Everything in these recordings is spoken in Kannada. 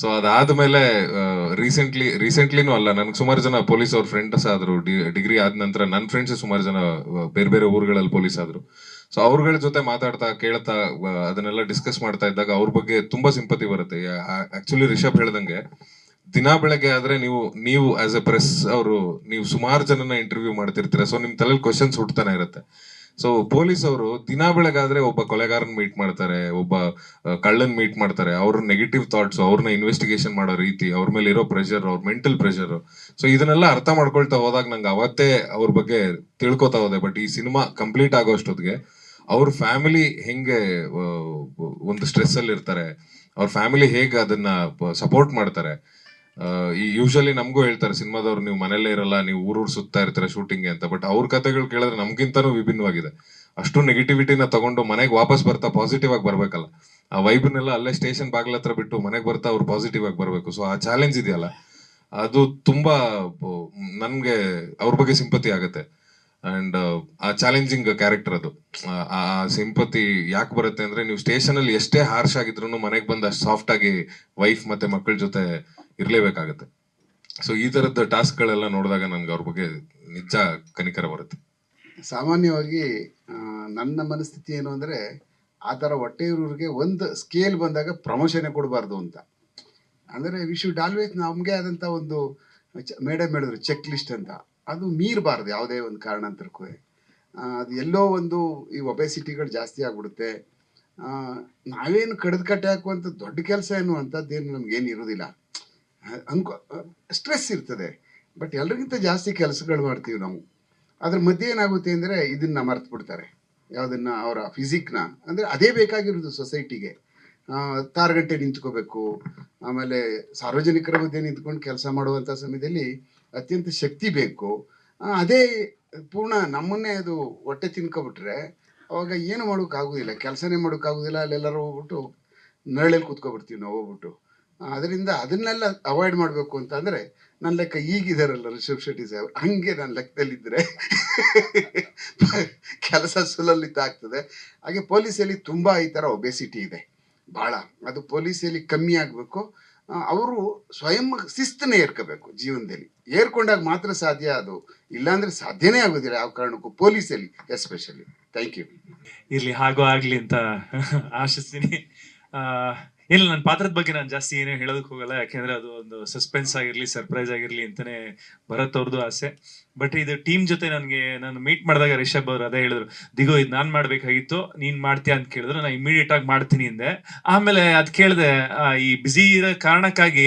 ಸೊ ಅದಾದ್ಮೇಲೆ ರೀಸೆಂಟ್ಲಿನೂ ಅಲ್ಲ, ನನ್ಗೆ ಸುಮಾರು ಜನ ಪೊಲೀಸ್ ಅವ್ರ ಫ್ರೆಂಡ್ಸ್ ಆದ್ರು, ಡಿಗ್ರಿ ಆದ ನಂತರ ನನ್ನ ಫ್ರೆಂಡ್ಸ್ ಸುಮಾರು ಜನ ಬೇರೆ ಬೇರೆ ಊರುಗಳಲ್ಲಿ ಪೊಲೀಸ್ ಆದ್ರು. ಸೊ ಅವ್ರಗಳ ಜೊತೆ ಮಾತಾಡ್ತಾ ಕೇಳ್ತಾ ಅದನ್ನೆಲ್ಲ ಡಿಸ್ಕಸ್ ಮಾಡ್ತಾ ಇದ್ದಾಗ ಅವ್ರ ಬಗ್ಗೆ ತುಂಬಾ ಸಿಂಪತಿ ಬರುತ್ತೆ. ಆಕ್ಚುಲಿ ರಿಷಬ್ ಹೇಳ್ದಂಗೆ ದಿನಾ ಬೆಳಗ್ಗೆ ಆದ್ರೆ ನೀವು ಆಸ್ ಎ ಪ್ರೆಸ್ ಅವರು ನೀವು ಸುಮಾರು ಜನನ ಇಂಟರ್ವ್ಯೂ ಮಾಡ್ತಿರ್ತೀರ. ಸೊ ನಿಮ್ ತಲೆಯಲ್ಲಿ ಕ್ವಶನ್ಸ್ ಹುಟ್ತಾನೆ ಇರುತ್ತೆ. ಸೊ ಪೊಲೀಸ್ ಅವರು ದಿನಾ ಬೆಳಗಾದ್ರೆ ಒಬ್ಬ ಕೊಲೆಗಾರನ್ ಮೀಟ್ ಮಾಡ್ತಾರೆ, ಒಬ್ಬ ಕಳ್ಳನ್ ಮೀಟ್ ಮಾಡ್ತಾರೆ. ಅವ್ರ ನೆಗೆಟಿವ್ ಥಾಟ್ಸ್, ಅವ್ರನ್ನ ಇನ್ವೆಸ್ಟಿಗೇಷನ್ ಮಾಡೋ ರೀತಿ, ಅವ್ರ ಮೇಲೆ ಇರೋ ಪ್ರೆಷರ್, ಅವ್ರ ಮೆಂಟಲ್ ಪ್ರೆಷರ್, ಸೊ ಇದನ್ನೆಲ್ಲ ಅರ್ಥ ಮಾಡ್ಕೊಳ್ತಾ ಹೋದಾಗ ನಂಗೆ ಅವತ್ತೇ ಅವ್ರ ಬಗ್ಗೆ ತಿಳ್ಕೊತಾ ಹೋದೆ. ಬಟ್ ಈ ಸಿನಿಮಾ ಕಂಪ್ಲೀಟ್ ಆಗೋ ಅಷ್ಟೊತ್ತಿಗೆ ಅವ್ರ ಫ್ಯಾಮಿಲಿ ಹೆಂಗೆ ಒಂದು ಸ್ಟ್ರೆಸ್ ಅಲ್ಲಿ ಇರ್ತಾರೆ, ಅವ್ರ ಫ್ಯಾಮಿಲಿ ಹೇಗೆ ಅದನ್ನ ಸಪೋರ್ಟ್ ಮಾಡ್ತಾರೆ. ಈ ಯೂಶಲಿ ನಮಗೂ ಹೇಳ್ತಾರೆ ಸಿನಿಮಾದವ್ರು, ನೀವು ಮನೇಲೇ ಇರಲ್ಲ, ನೀವು ಊರೂರು ಸುತ್ತಾ ಇರ್ತಾರೆ ಶೂಟಿಂಗ್ಗೆ ಅಂತ. ಬಟ್ ಅವ್ರ ಕಥೆಗಳು ಕೇಳಿದ್ರೆ ನಮ್ಗಿಂತನೂ ವಿಭಿನ್ನವಾಗಿದೆ. ಅಷ್ಟು ನೆಗೆಟಿವಿಟಿನ ತಗೊಂಡು ಮನೆಗೆ ವಾಪಸ್ ಬರ್ತಾ ಪಾಸಿಟಿವ್ ಆಗಿ ಬರ್ಬೇಕಲ್ಲ, ಆ ವೈಬ್ನೆಲ್ಲ ಅಲ್ಲೇ ಸ್ಟೇಷನ್ ಬಾಗ್ಲ ಹತ್ರ ಬಿಟ್ಟು ಮನೆಗೆ ಬರ್ತಾ ಅವ್ರು ಪಾಸಿಟಿವ್ ಆಗಿ ಬರ್ಬೇಕು. ಸೊ ಆ ಚಾಲೆಂಜ್ ಇದೆಯಲ್ಲ, ಅದು ತುಂಬಾ ನನ್ಗೆ ಅವ್ರ ಬಗ್ಗೆ ಸಿಂಪತಿ ಆಗುತ್ತೆ. ಅಂಡ್ ಆ ಚಾಲೆಂಜಿಂಗ್ ಕ್ಯಾರೆಕ್ಟರ್ ಅದು. ಆ ಸಿಂಪತಿ ಯಾಕೆ ಬರುತ್ತೆ ಅಂದ್ರೆ, ನೀವು ಸ್ಟೇಷನ್ ಅಲ್ಲಿ ಎಷ್ಟೇ ಹಾರ್ಶ್ ಆಗಿದ್ರು ಮನೆಗೆ ಬಂದ ಅಷ್ಟು ಸಾಫ್ಟ್ ಆಗಿ ವೈಫ್ ಮತ್ತೆ ಮಕ್ಕಳ ಜೊತೆ ಇರ್ಲೇಬೇಕಾಗತ್ತೆ. ಸೊ ಈ ತರದ ಟಾಸ್ಕ್ ಗಳೆಲ್ಲ ನೋಡಿದಾಗ ನನ್ಗೆ ಅವ್ರ ಬಗ್ಗೆ ನಿಜ ಕನಿಕರ ಬರುತ್ತೆ. ಸಾಮಾನ್ಯವಾಗಿ ನನ್ನ ಮನಸ್ಥಿತಿ ಏನು ಅಂದ್ರೆ, ಆ ಥರ ಹೊಟ್ಟೆಯವ್ರಿಗೆ ಒಂದು ಸ್ಕೇಲ್ ಬಂದಾಗ ಪ್ರಮೋಷನ್ ಕೊಡಬಾರ್ದು ಅಂತ. ಅಂದರೆ ವಿ ಶುಡ್ ಆಲ್ವೇಸ್ ನಮಗೆ ಆದಂಥ ಒಂದು ಮೇಡಮ್ ಹೇಳಿದ್ರು ಚೆಕ್ ಲಿಸ್ಟ್ ಅಂತ, ಅದು ಮೀರಬಾರ್ದು ಯಾವುದೇ ಒಂದು ಕಾರಣಾಂತರಕ್ಕೂ. ಅದು ಎಲ್ಲೋ ಒಂದು ಈ ಒಬೆಸಿಟಿಗಳು ಜಾಸ್ತಿ ಆಗ್ಬಿಡುತ್ತೆ. ನಾವೇನು ಕಡ್ದು ಕಟ್ಟೆ ಹಾಕುವಂಥ ದೊಡ್ಡ ಕೆಲಸ ಏನು ಅಂಥದ್ದೇನು ನಮಗೇನು ಇರೋದಿಲ್ಲ. ಸ್ಟ್ರೆಸ್ ಇರ್ತದೆ, ಬಟ್ ಎಲ್ರಿಗಿಂತ ಜಾಸ್ತಿ ಕೆಲಸಗಳು ಮಾಡ್ತೀವಿ ನಾವು. ಅದ್ರ ಮಧ್ಯೆ ಏನಾಗುತ್ತೆ ಅಂದರೆ ಇದನ್ನು ಮರ್ತು ಬಿಡ್ತಾರೆ, ಯಾವುದನ್ನು ಅವರ ಫಿಸಿಕ್ನ. ಅಂದರೆ ಅದೇ ಬೇಕಾಗಿರೋದು ಸೊಸೈಟಿಗೆ. ತಾರಗಂಟೆ ನಿಂತ್ಕೋಬೇಕು, ಆಮೇಲೆ ಸಾರ್ವಜನಿಕರ ಮಧ್ಯೆ ನಿಂತ್ಕೊಂಡು ಕೆಲಸ ಮಾಡುವಂಥ ಸಮಯದಲ್ಲಿ ಅತ್ಯಂತ ಶಕ್ತಿ ಬೇಕು. ಅದೇ ಪೂರ್ಣ ನಮ್ಮನ್ನೇ ಅದು ಹೊಟ್ಟೆ ತಿನ್ಕೊಬಿಟ್ರೆ ಅವಾಗ ಏನು ಮಾಡೋಕ್ಕಾಗೋದಿಲ್ಲ, ಕೆಲಸನೇ ಮಾಡೋಕ್ಕಾಗೋದಿಲ್ಲ. ಅಲ್ಲೆಲ್ಲರೂ ಹೋಗ್ಬಿಟ್ಟು ನರಳಲ್ಲಿ ಕೂತ್ಕೊಬಿಡ್ತೀವಿ ನಾವು ಹೋಗ್ಬಿಟ್ಟು. ಅದರಿಂದ ಅದನ್ನೆಲ್ಲ ಅವಾಯ್ಡ್ ಮಾಡಬೇಕು ಅಂತ ಅಂದರೆ, ನನ್ನ ಲೆಕ್ಕ ಈಗಿದಾರಲ್ಲ ರಿಷಬ್ ಶೆಟ್ಟಿ ಸಾಹೇಬ್, ಹಂಗೆ ನನ್ನ ಲೆಕ್ಕದಲ್ಲಿದ್ದರೆ ಕೆಲಸ ಸುಲಲಿತ ಆಗ್ತದೆ. ಹಾಗೆ ಪೊಲೀಸಲ್ಲಿ ತುಂಬ ಈ ಥರ ಒಬೆಸಿಟಿ ಇದೆ ಭಾಳ. ಅದು ಪೊಲೀಸಲ್ಲಿ ಕಮ್ಮಿ ಆಗಬೇಕು. ಅವರು ಸ್ವಯಂ ಶಿಸ್ತನ್ನೇ ಏರ್ಕೋಬೇಕು ಜೀವನದಲ್ಲಿ. ಏರ್ಕೊಂಡಾಗ ಮಾತ್ರ ಸಾಧ್ಯ ಅದು, ಇಲ್ಲಾಂದರೆ ಸಾಧ್ಯನೇ ಆಗೋದಿಲ್ಲ ಯಾವ ಕಾರಣಕ್ಕೂ, ಪೊಲೀಸಲ್ಲಿ ಎಸ್ಪೆಷಲಿ. Thank you. ಇರಲಿ, ಹಾಗೂ ಆಗಲಿ ಅಂತ ಆಶಿಸ್ತೀನಿ. ಇಲ್ಲ, ನನ್ನ ಪಾತ್ರದ ಬಗ್ಗೆ ನಾನು ಜಾಸ್ತಿ ಏನೂ ಹೇಳೋದಕ್ಕೆ ಹೋಗಲ್ಲ, ಯಾಕೆಂದ್ರೆ ಅದು ಒಂದು ಸಸ್ಪೆನ್ಸ್ ಆಗಿರಲಿ, ಸರ್ಪ್ರೈಸ್ ಆಗಿರಲಿ ಅಂತಾನೆ ಭರತ್ ಅವ್ರದ್ದು ಆಸೆ. ಬಟ್ ಇದು ಟೀಮ್ ಜೊತೆ ನಾನು ಮೀಟ್ ಮಾಡಿದಾಗ ರಿಷಬ್ ಅವರು ಅದೇ ಹೇಳಿದ್ರು, ದಿಗೋ ಇದು ನಾನು ಮಾಡ್ಬೇಕಾಗಿತ್ತು, ನೀನ್ ಮಾಡ್ತೀಯಾ ಅಂತ ಕೇಳಿದ್ರು. ನಾನು ಇಮಿಡಿಯೇಟ್ ಆಗಿ ಮಾಡ್ತೀನಿ ಅಂದೆ. ಆಮೇಲೆ ಅದ್ ಕೇಳಿದೆ, ಈ ಬಿಸಿ ಇರೋ ಕಾರಣಕ್ಕಾಗಿ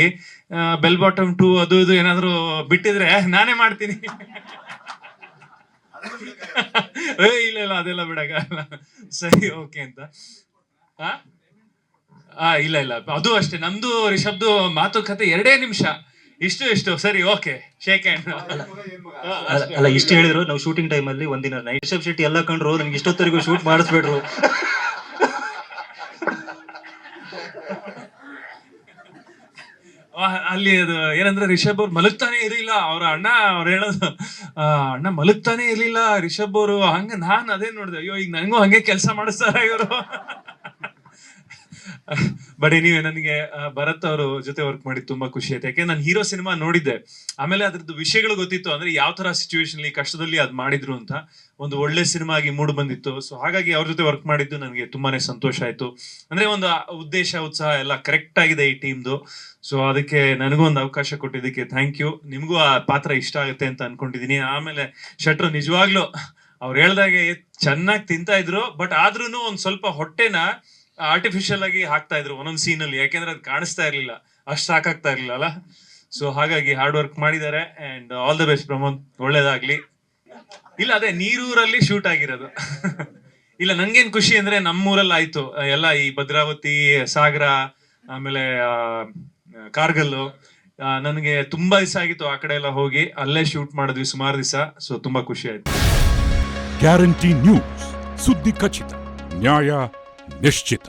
ಬೆಲ್ ಬಾಟಮ್ 2 ಅದು ಇದು ಏನಾದ್ರು ಬಿಟ್ಟಿದ್ರೆ ನಾನೇ ಮಾಡ್ತೀನಿ. ಇಲ್ಲ ಅದೆಲ್ಲ ಬಿಡಲ್ಲ, ಸರಿ ಓಕೆ ಅಂತ. ಇಲ್ಲ ಅದು ಅಷ್ಟೇ, ನಮ್ದು ರಿಷಬ್ದು ಮಾತುಕತೆ 2 ನಿಮಿಷ, ಇಷ್ಟು ಸರಿ ಓಕೆ ಶೇಕ್ ಹ್ಯಾಂಡ್. ಅಲ್ಲ, ಇಷ್ಟು ಹೇಳಿದ್ರು. ನಾವು ಶೂಟಿಂಗ್ ಟೈಮ್ ಅಲ್ಲಿ ಒಂದಿನ ನೈಟ್ ರಿಷಬ್ ಶೆಟ್ಟಿ ಎಲ್ಲ ಕಂಡ್ರು, ನನ್ಗೆ ಇಷ್ಟೊತ್ತರಿಗೂ ಶೂಟ್ ಮಾಡಿಸ್ಬೇಡ್ರು. ಅಲ್ಲಿ ಅದು ಏನಂದ್ರೆ, ರಿಷಬ್ ಅವ್ರು ಮಲಗ್ತಾನೆ ಇರ್ಲಿಲ್ಲ. ಅವ್ರು ಹೇಳೋದು, ಅಣ್ಣ ಮಲಗ್ತಾನೆ ಇರ್ಲಿಲ್ಲ ರಿಷಬ್ ಅವರು. ಹಂಗ ನಾನ್ ಅದೇ ನೋಡಿದೆ, ಅಯ್ಯೋ ಈಗ ನನಗೂ ಹಂಗೆ ಕೆಲಸ ಮಾಡಿಸ್ತಾರ ಇವರು. ಬಟ್ ನೀವೇ, ನನಗೆ ಭರತ್ ಅವರು ಜೊತೆ ವರ್ಕ್ ಮಾಡಿ ತುಂಬಾ ಖುಷಿ ಆಯ್ತು. ಯಾಕೆ ನಾನು ಹೀರೋ ಸಿನಿಮಾ ನೋಡಿದ್ದೆ, ಆಮೇಲೆ ಅದ್ರದ್ದು ವಿಷಯಗಳು ಗೊತ್ತಿತ್ತು, ಅಂದ್ರೆ ಯಾವ ತರ ಸಿಚುವೇಶನ್ ಕಷ್ಟದಲ್ಲಿ ಅದ್ ಮಾಡಿದ್ರು ಅಂತ. ಒಂದು ಒಳ್ಳೆ ಸಿನಿಮಾ ಆಗಿ ಮೂಡ್ ಬಂದಿತ್ತು. ಸೊ ಹಾಗಾಗಿ ಅವ್ರ ಜೊತೆ ವರ್ಕ್ ಮಾಡಿದ್ದು ನನಗೆ ತುಂಬಾನೇ ಸಂತೋಷ ಆಯ್ತು. ಅಂದ್ರೆ ಒಂದು ಉದ್ದೇಶ, ಉತ್ಸಾಹ ಎಲ್ಲ ಕರೆಕ್ಟ್ ಆಗಿದೆ ಈ ಟೀಮ್ದು. ಸೊ ಅದಕ್ಕೆ ನನಗೂ ಒಂದು ಅವಕಾಶ ಕೊಟ್ಟಿದ್ದಕ್ಕೆ ಥ್ಯಾಂಕ್ ಯು. ನಿಮ್ಗೂ ಆ ಪಾತ್ರ ಇಷ್ಟ ಆಗುತ್ತೆ ಅಂತ ಅನ್ಕೊಂಡಿದೀನಿ. ಆಮೇಲೆ ಶೆಟ್ರು ನಿಜವಾಗ್ಲೂ ಅವ್ರು ಹೇಳ್ದಾಗೆ ಚೆನ್ನಾಗಿ ತಿಂತಾ ಇದ್ರು, ಬಟ್ ಆದ್ರೂನು ಒಂದ್ ಸ್ವಲ್ಪ ಹೊಟ್ಟೆನ ಆರ್ಟಿಫಿಷಿಯಲ್ ಆಗಿ ಹಾಕ್ತಾ ಇದ್ರು ಒಂದೊಂದು ಸೀನ್ ಅಲ್ಲಿ, ಯಾಕೆಂದ್ರೆ ಅದು ಕಾಣಿಸ್ತಾ ಇರ್ಲಿಲ್ಲ, ಅಷ್ಟು ಸಾಕಾಗ್ತಾ ಇರ್ಲಿಲ್ಲ ಅಲ್ಲ. ಸೊ ಹಾಗಾಗಿ ಹಾರ್ಡ್ ವರ್ಕ್ ಮಾಡಿದ್ದಾರೆ. And all the best Pramod, ಒಳ್ಳೇದಾಗ್ಲಿ. ಇಲ್ಲ, ಅದೇ ನೀರೂರಲ್ಲಿ ಶೂಟ್ ಆಗಿರೋದು. ಇಲ್ಲ, ನಂಗೇನ್ ಖುಷಿ ಅಂದ್ರೆ ನಮ್ಮೂರಲ್ಲಿ ಆಯ್ತು ಎಲ್ಲ, ಈ ಭದ್ರಾವತಿ, ಸಾಗರ, ಆಮೇಲೆ ಕಾರ್ಗಲ್ಲು. ನನಗೆ ತುಂಬಾ ದಿವಸ ಆಗಿತ್ತು ಆ ಕಡೆ ಎಲ್ಲ ಹೋಗಿ, ಅಲ್ಲೇ ಶೂಟ್ ಮಾಡಿದ್ವಿ ಸುಮಾರು ದಿವಸ. ಸೊ ತುಂಬಾ ಖುಷಿ ಆಯ್ತು. ಗ್ಯಾರಂಟಿ ನ್ಯೂಸ್, ಸುದ್ದಿ ಖಚಿತ, ನ್ಯಾಯ ನಿಶ್ಚಿತ.